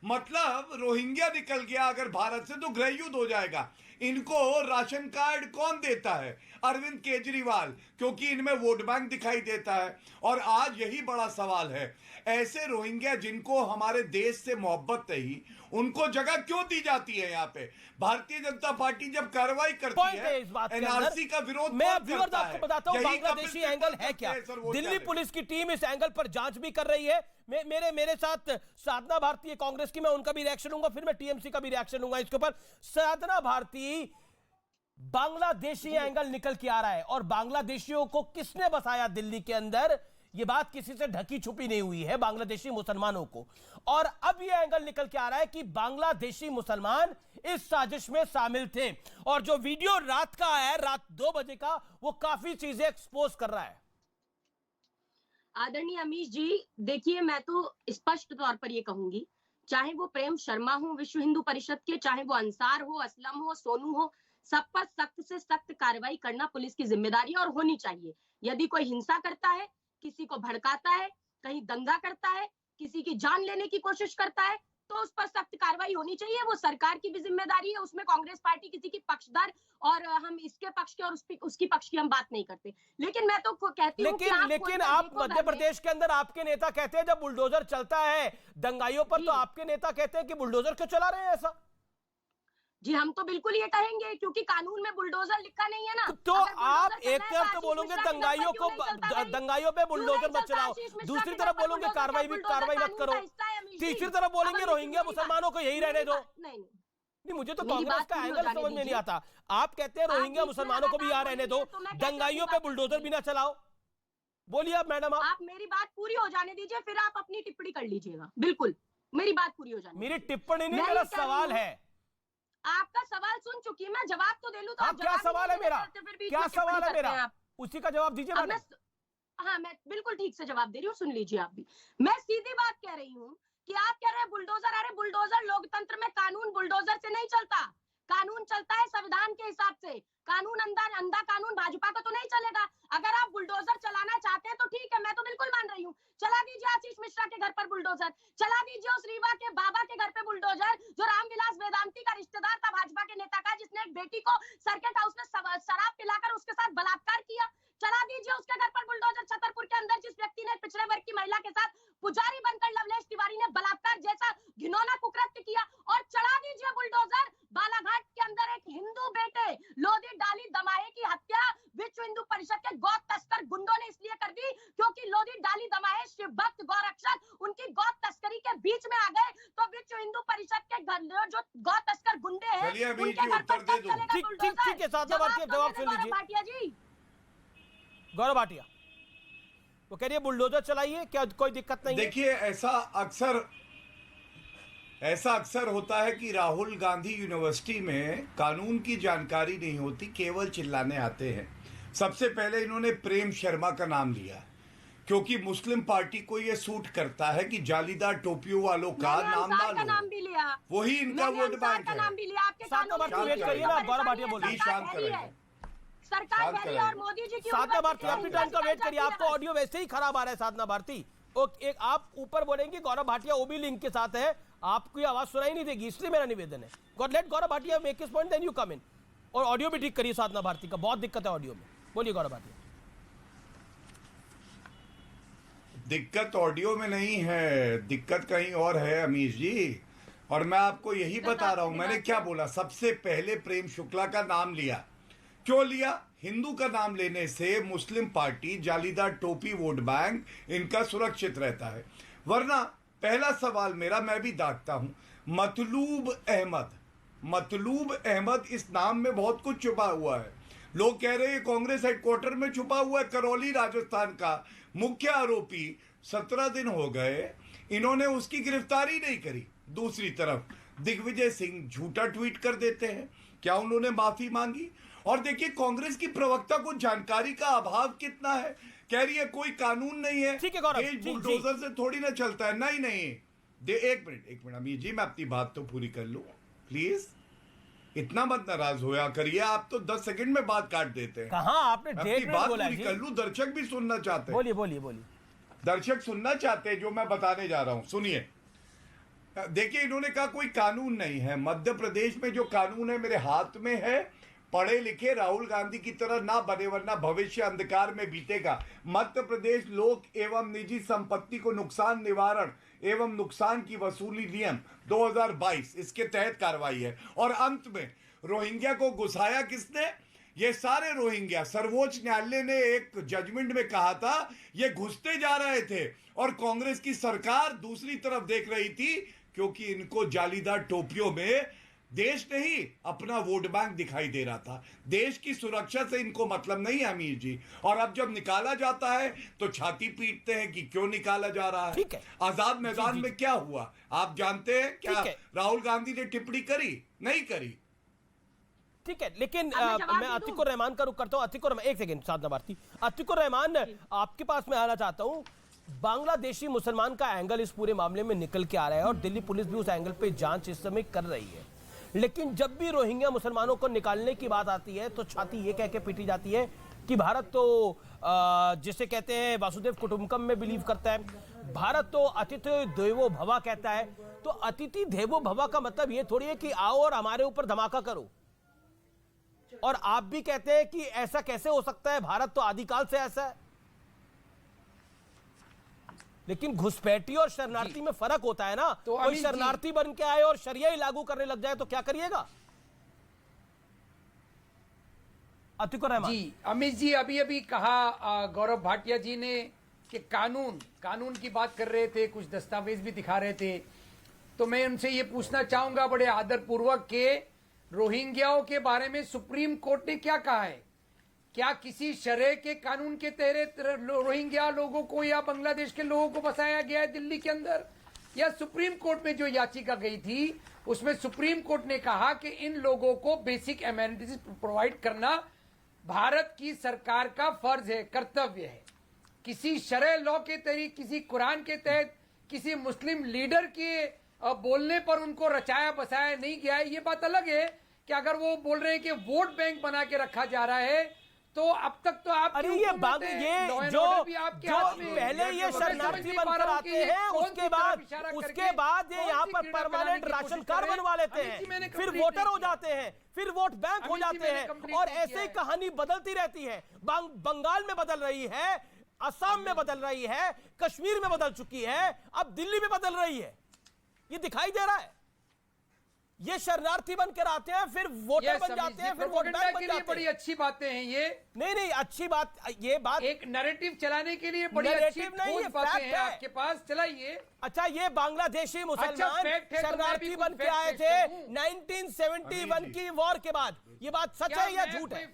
मतलब रोहिंग्या निकल गया अगर भारत से तो गृह युद्ध हो जाएगा। इनको राशन कार्ड कौन देता है? अरविंद केजरीवाल, क्योंकि इनमें वोट बैंक दिखाई देता है। और आज यही बड़ा सवाल है, ऐसे रोहिंग्या जिनको हमारे देश से मोहब्बत नहीं, उनको जगह क्यों दी जाती है? यहाँ पे भारतीय जनता पार्टी जब कार्रवाई करती है, इस बात के एनआरसी का विरोध मैं कौन व्यूअर्स करता आपको है? बताता हूं यही बांग्लादेशी कपिल एंगल सिब्बल है करते क्या। हैं सर, वो दिल्ली चैलेंज। पुलिस की टीम इस एंगल पर जांच भी कर रही है। मेरे साथ साधना भारती कांग्रेस की, मैं उनका भी रिएक्शन दूंगा, फिर मैं टीएमसी का भी रिएक्शन दूंगा इसके ऊपर। साधना भारती, बांग्लादेशी एंगल निकल के आ रहा है और बांग्लादेशियों को किसने बसाया दिल्ली के अंदर, यह बात किसी से ढकी छुपी नहीं हुई है, बांग्लादेशी मुसलमानों को। और अब यह एंगल निकल के आ रहा है कि बांग्लादेशी मुसलमान इस साजिश में शामिल थे। और जो वीडियो रात का है, रात 2 बजे का, वो काफी चीजें एक्सपोज कर रहा है। आदरणीय अमीश जी, देखिए मैं तो स्पष्ट तौर पर ये कहूंगी, चाहे वो प्रेम शर्मा हो विश्व हिंदू परिषद के, चाहे वो अंसार हो, असलम हो, सोनू हो, सब पर सख्त से सख्त कार्रवाई करना पुलिस की जिम्मेदारी और होनी चाहिए। यदि कोई हिंसा करता है, किसी को भड़काता है, कहीं दंगा करता है, किसी की जान लेने की कोशिश करता है, तो उस पर सख्त कार्रवाई होनी चाहिए। वो सरकार की भी जिम्मेदारी है, उसमें कांग्रेस पार्टी किसी की पक्षधर और हम इसके पक्ष की और उसकी पक्ष की हम बात नहीं करते। लेकिन मैं तो कहती हूँ कि लेकिन आप मध्य प्रदेश के अंदर आपके नेता कहते हैं जब बुलडोजर चलता है दंगाइयों पर, तो आपके नेता कहते हैं कि बुलडोजर क्यों चला रहे हैं ऐसा? जी हम तो बिल्कुल ये कहेंगे, क्योंकि कानून में बुलडोजर लिखा नहीं है ना। तो आप एक तरफ तो बोलोगे दंगाइयों को, दंगाइयों पे बुलडोजर मत चलाओ, दूसरी तरफ बोलोगे कार्रवाई मत करो, तीसरी तरफ बोलेंगे रोहिंग्या मुसलमानों को यही रहने दो। नहीं, मुझे तो कांग्रेस का एंगल समझ में नहीं आता। आप कहते हैं रोहिंग्या मुसलमानों को भी यहाँ रहने दो, दंगाइयों पे बुलडोजर भी ना चलाओ। बोलिए आप मैडम। आप मेरी बात पूरी हो जाने दीजिए, फिर आप अपनी टिप्पणी कर लीजिएगा। बिल्कुल मेरी बात पूरी हो जाने। मेरी टिप्पणी नहीं, मेरा सवाल है। आपका सवाल सुन चुकी है मैं, जवाब तो दे लूं तो क्या सवाल है मेरा? क्या सवाल है मेरा? उसी का जवाब दीजिए मैडम। हाँ मैं बिल्कुल ठीक से जवाब दे रही हूँ, सुन लीजिए आप भी। मैं सीधी बात कह रही हूँ कि आप कह रहे हैं बुलडोजर। अरे बुलडोजर, लोकतंत्र में कानून बुलडोजर से नहीं चलता, कानून चलता है संविधान के हिसाब से। कानून अंधा कानून भाजपा का तो नहीं चलेगा। अगर आप बुलडोजर चलाना चाहते हैं तो ठीक है, मैं तो बिल्कुल मान रही हूँ, चला दीजिए आशीष मिश्रा के घर पर बुलडोजर, चला दीजिए उस रीवा के बाबा के घर पे बुलडोजर, जो रामविलास वेदांती का रिश्तेदार था भाजपा के नेता का, जिसने एक बेटी को सर्किट हाउस में शराब पिलाकर उसके साथ बलात्कार किया। चला दीजिए उसके घर पर बुलडोजर। छतरपुर के अंदर जिस व्यक्ति ने पिछड़े वर्ग की महिला के साथ पुजारी बनकर लवलेश तिवारी ने बलात्कार जैसा घिनौना कुकृत्य किया, और चढ़ा दीजिए बुलडोजर बालाघाट के अंदर एक हिंदू बेटे लोधी डाली दमाए की हत्या विश्व हिंदू परिषद के गौ तस्कर गुंडों ने इसलिए कर दी क्योंकि लोधी डाली दमाए शिव भक्त गौरक्षक उनकी गौ तस्करी के बीच में आ गए। तो विश्व हिंदू परिषद के जो गौ तस्कर गुंडे हैं उनके घर पर कब चलेगा बुलडोजर? ठीक है, जवाब सुन लीजिए भाटिया जी। गौरव भाटिया वो कह रही है बुलडोजर चलाइए, क्या कोई दिक्कत नहीं? देखिए ऐसा अक्सर होता है कि राहुल गांधी यूनिवर्सिटी में कानून की जानकारी नहीं होती, केवल चिल्लाने आते हैं। सबसे पहले इन्होंने प्रेम शर्मा का नाम लिया क्योंकि मुस्लिम पार्टी को यह सूट करता है कि जालीदार टोपियों वालों का नाम भी लिया, वही इनका वोट बैंक है। नाम भी लिया। गौरव भाटिया बोलिए। शांत करें सरकार कह रही है और मोदी जी की साधना भारती अपनी टर्न का वेट करिए, आपको ऑडियो वैसे ही खराब आ रहा है साधना भारती। एक आप ऊपर बोलेंगे, गौरव भाटिया ओबी लिंक के साथ है, आपकी आवाज सुनाई नहीं देगी, इसलिए मेरा निवेदन है let Gaurav Bhatia make his point, then you come in. और ऑडियो भी ठीक करिए साधना भारती का, बहुत दिक्कत है ऑडियो में। बोलिए गौरव भाटिया। दिक्कत ऑडियो में नहीं है, दिक्कत कहीं और है अमीश जी। और मैं आपको यही बता रहा हूं, मैंने क्या बोला, सबसे पहले प्रेम शुक्ला का नाम लिया। क्यों लिया? हिंदू का नाम लेने से मुस्लिम पार्टी, जालीदार टोपी वोट बैंक इनका सुरक्षित रहता है। वरना पहला सवाल मेरा, मैं भी दागता हूं, मतलूब अहमद इस नाम में बहुत कुछ छुपा हुआ है। लोग कह रहे हैं कांग्रेस हेडक्वार्टर में छुपा हुआ है। करौली राजस्थान का मुख्य आरोपी 17 दिन हो गए, इन्होंने उसकी गिरफ्तारी नहीं करी। दूसरी तरफ दिग्विजय सिंह झूठा ट्वीट कर देते हैं, क्या उन्होंने माफी मांगी? और देखिए कांग्रेस की प्रवक्ता को जानकारी का अभाव कितना है। कह रही है कोई कानून नहीं है, देश बुलडोजर से थोड़ी ना चलता है। नहीं एक मिनट अमीर जी, मैं अपनी बात तो पूरी कर लूं प्लीज। इतना मत नाराज होया करिए, आप तो 10 सेकंड में बात काट देते हैं। कहां आपने अपनी बात पूरी कर लूं, दर्शक भी सुनना चाहते हैं। बोलिए। दर्शक सुनना चाहते हैं जो मैं बताने जा रहा हूं, सुनिए। देखिए, इन्होंने कहा कोई कानून नहीं है। मध्य प्रदेश में जो कानून है मेरे हाथ में है। पढ़े लिखे राहुल गांधी की तरह ना बने, वरना भविष्य अंधकार में बीतेगा। मध्य प्रदेश लोक एवं निजी संपत्ति को नुकसान निवारण एवं नुकसान की वसूली नियम 2022 इसके तहत कार्रवाई है। और अंत में रोहिंग्या को घुसाया किसने? ये सारे रोहिंग्या। सर्वोच्च न्यायालय ने एक जजमेंट में कहा था ये घुसते जा रहे थे और कांग्रेस की सरकार दूसरी तरफ देख रही थी, क्योंकि इनको जालीदार टोपियों में देश नहीं अपना वोट बैंक दिखाई दे रहा था। देश की सुरक्षा से इनको मतलब नहीं है अमीर जी। और अब जब निकाला जाता है तो छाती पीटते हैं कि क्यों निकाला जा रहा है। ठीक है। आजाद मैदान जी, जी। में क्या हुआ आप जानते हैं क्या? ठीक है। राहुल गांधी ने टिप्पणी करी? नहीं करी। ठीक है, लेकिन अब मैं जवाब मैं दे दूं? अतिकुर रहमान का रुख करता हूं। अतिकुर रहमान, एक सेकंड साधना भारती। अतिकुर रहमान, आपके पास मैं आना चाहता हूं। बांग्लादेशी मुसलमान का एंगल इस पूरे मामले में निकल के आ रहा है और दिल्ली पुलिस भी उस एंगल पे जांच इस समय कर रही है। लेकिन जब भी रोहिंग्या मुसलमानों को निकालने की बात आती है तो छाती ये कह के पीटी जाती है कि भारत तो जिसे कहते हैं वासुदेव कुटुंबकम में बिलीव करता है। भारत तो अतिथि देवो भव कहता है। तो अतिथि देवो भव का मतलब ये थोड़ी है कि आओ और हमारे ऊपर धमाका करो। और आप भी कहते हैं कि ऐसा कैसे हो सकता है, भारत तो आदिकाल से ऐसा है। लेकिन घुसपैठी और शरणार्थी में फर्क होता है ना। तो कोई अमित जी- शरणार्थी बन के आए और शरिया ही लागू करने लग जाए तो क्या करिएगा? अतिकुर रहमान जी, अमित जी अभी अभी कहा गौरव भाटिया जी ने कि कानून की बात कर रहे थे, कुछ दस्तावेज भी दिखा रहे थे। तो मैं उनसे ये पूछना चाहूंगा बड़े आदर पूर्वक के रोहिंग्याओं के बारे में सुप्रीम कोर्ट ने क्या कहा है? क्या किसी शरह के कानून के तहत रोहिंग्या लोगों को या बांग्लादेश के लोगों को बसाया गया है दिल्ली के अंदर? या सुप्रीम कोर्ट में जो याचिका गई थी उसमें सुप्रीम कोर्ट ने कहा कि इन लोगों को बेसिक एमेनिटीज प्रोवाइड करना भारत की सरकार का फर्ज है, कर्तव्य है। किसी शरह लॉ के तहत, किसी कुरान के तहत, किसी मुस्लिम लीडर के बोलने पर उनको रचाया बसाया नहीं गया है। ये बात अलग है कि अगर वो बोल रहे हैं कि वोट बैंक बना के रखा जा रहा है तो अब तक तो आप अरे ये बाग ये जो पहले ये शरणार्थी बनकर आते हैं उसके बाद ये यहाँ पर परमानेंट राशन कार्ड बनवा लेते हैं, फिर वोटर हो जाते हैं, फिर वोट बैंक हो जाते हैं और ऐसे ही कहानी बदलती रहती है। बंगाल में बदल रही है, असम में बदल रही है, कश्मीर में बदल चुकी है, अब दिल्ली में बदल रही है। ये दिखाई दे रहा है। ये शरणार्थी बनकर आते हैं, फिर वोटर बन जाते हैं, फिर वोट बैंक बन जाते हैं। बड़ी अच्छी बातें हैं ये। नहीं अच्छी बात, ये बात एक नैरेटिव चलाने के लिए बड़ी अच्छी ठोस बातें हैं आपके पास, चलाइए। अच्छा, ये बांग्लादेशी मुसलमान शरणार्थी बन के आए थे 1971 की वॉर के बाद। ये बात सच है या झूठ है?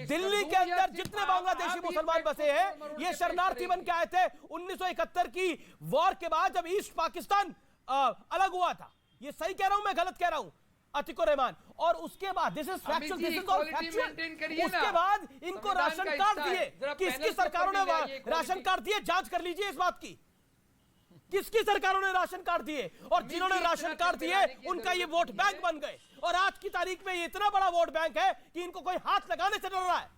दिल्ली के अंदर जितने बांग्लादेशी मुसलमान बसे हैं ये शरणार्थी बन के आए थे 1971 की वॉर के बाद, जब ईस्ट पाकिस्तान अलग हुआ था। ये सही कह रहा हूं, मैं गलत कह रहा हूं अतिकुर रहमान? और उसके बाद this is factual, this is all factual. उसके बाद इनको राशन कार्ड दिए, किसकी सरकारों ने राशन कार्ड दिए? जांच कर लीजिए इस बात की, किसकी सरकारों ने राशन कार्ड दिए? और जिन्होंने राशन कार्ड दिए उनका ये वोट बैंक बन गए और आज की तारीख में ये इतना बड़ा वोट बैंक है कि इनको कोई हाथ लगाने से डर रहा है।